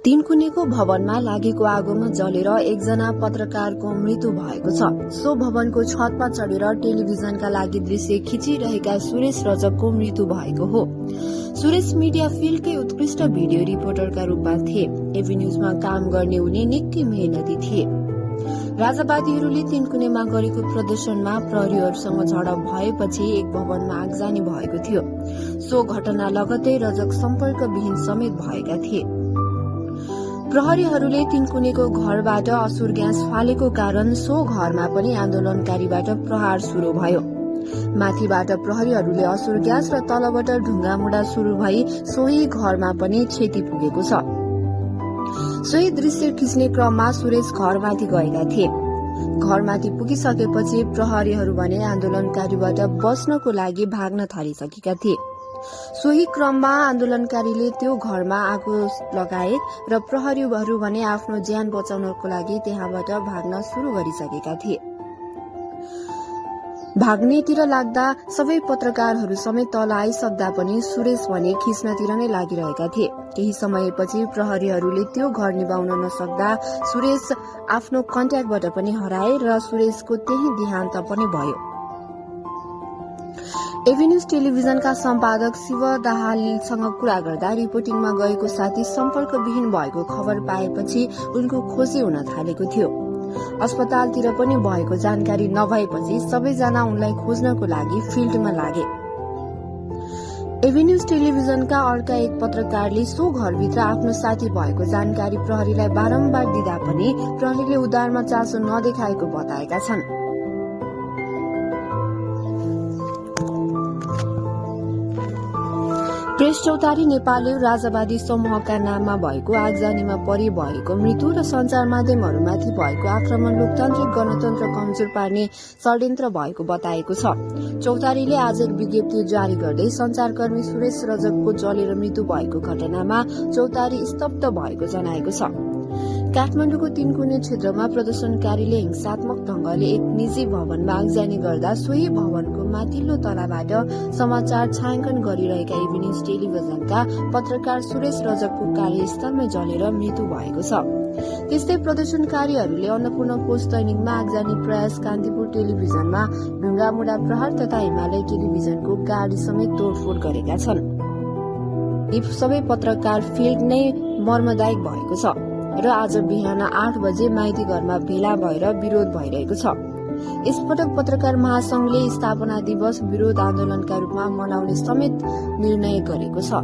तीनकुनेको भवनमा लागेको आगोमा जलेर एकजना पत्रकारको मृत्यु भएको छ। सो भवनको छतमा चढेर टेलिभिजनका लागि दृश्य खिचिरहेका सुरेश रजकको मृत्यु भएको हो। सुरेश मिडिया फिल्डकै उत्कृष्ट भिडियो रिपोर्टरका रूपमा थिए। एभी न्यूजमा काम गर्ने उनी निकै मेहनती थिए। राजावादीहरूले तीनकुनेमा गरेको प्रदर्शनमा प्रहरीहरूसँग झडप भएपछि एक भवनमा आगजनी भएको थियो। सो घटना लगत्तै रजक सम्पर्कविहीन समेत भएका थिए। प्रहरीहरूले तीनकुनेको घरबाट असुर ग्यास फालेको कारण सो घरमा पनि आन्दोलनकारीबाट प्रहार शुरू भयो। माथिबाट प्रहरीहरूले असुर ग्यास र तलबाट ढुङ्गामुढा शुरू भई सोही घरमा पनि क्षति पुगेको छ। सोही दृश्य खिच्ने क्रममा सुरेश घरमाथि गएका थिए। घरमाथि पुगिसकेपछि प्रहरीहरू भने आन्दोलनकारीबाट बस्नको लागि भाग्न थालिसकेका थिए। सोही क्रममा आन्दोलनकारीले त्यो घरमा आगो लगाए र प्रहरीहरू भने आफ्नो ज्यान बचाउनको लागि त्यहाँबाट भाग्न शुरू गरिसकेका थिए। भाग्नेतिर लाग्दा सबै पत्रकारहरू समेत तल आइसक्दा पनि सुरेश भने खिच्नतिर नै लागिरहेका थिए। केही समयपछि प्रहरीहरूले त्यो घर निभाउन नसक्दा सुरेश आफ्नो कन्ट्याक्टबाट पनि हराए र सुरेशको त्यही देहान्त पनि भयो। एभी न्यूज टेलिभिजनका सम्पादक शिव दाहालसँग कुरा गर्दा रिपोर्टिङमा गएको साथी सम्पर्कविहीन भएको खबर पाएपछि उनको खोजी हुन थालेको थियो। अस्पतालतिर पनि भएको जानकारी नभएपछि सबैजना उनलाई खोज्नको लागि फिल्डमा लागे। एभी न्यूज टेलिभिजनका अर्का एक पत्रकारले सो घरभित्र आफ्नो साथी भएको जानकारी प्रहरीलाई बारम्बार दिँदा पनि प्रहरीले उद्धारमा चासो नदेखाएको बताएका छन्। प्रेस चौतारी नेपालले राजावादी समूहका नाममा भएको आगजनीमा परि भएको मृत्यु र संचार माध्यमहरूमाथि भएको आक्रमण लोकतान्त्रिक गणतन्त्र कमजोर पार्ने षड्यन्त्र भएको बताएको छ। चौतारीले आज एक विज्ञप्ति जारी गर्दै संचारकर्मी सुरेश रजकको जलेर मृत्यु भएको घटनामा चौतारी स्तब्ध भएको जनाएको छ। काठमाडौँको तीनकुने क्षेत्रमा प्रदर्शनकारीले हिंसात्मक ढंगले एक निजी भवनमा आगजनी गर्दा सोही भवनको माथिल्लो तलाबाट समाचार छायाङ्कन गरिरहेका एभी न्यूज टेलिभिजनका पत्रकार सुरेश रजकको कार्यस्थलमै जलेर मृत्यु भएको छ। त्यस्तै प्रदर्शनकारीहरूले अन्नपूर्ण पोस्ट दैनिकमा आगजनी प्रयास, कान्तिपुर टेलिभिजनमा ढुङ्गामुढा प्रहार तथा हिमालय टेलिभिजनको गाडी समेत तोडफोड गरेका छन्। यी सबै पत्रकार फिल्ड नै मर्मदायक भएको छ र आज बिहान 8 बजे माइती घरमा भेला भएर विरोध भइरहेको छ। यसपटक पत्रकार महासंघले स्थापना दिवस विरोध आन्दोलनका रूपमा मनाउने समेत निर्णय गरेको छ।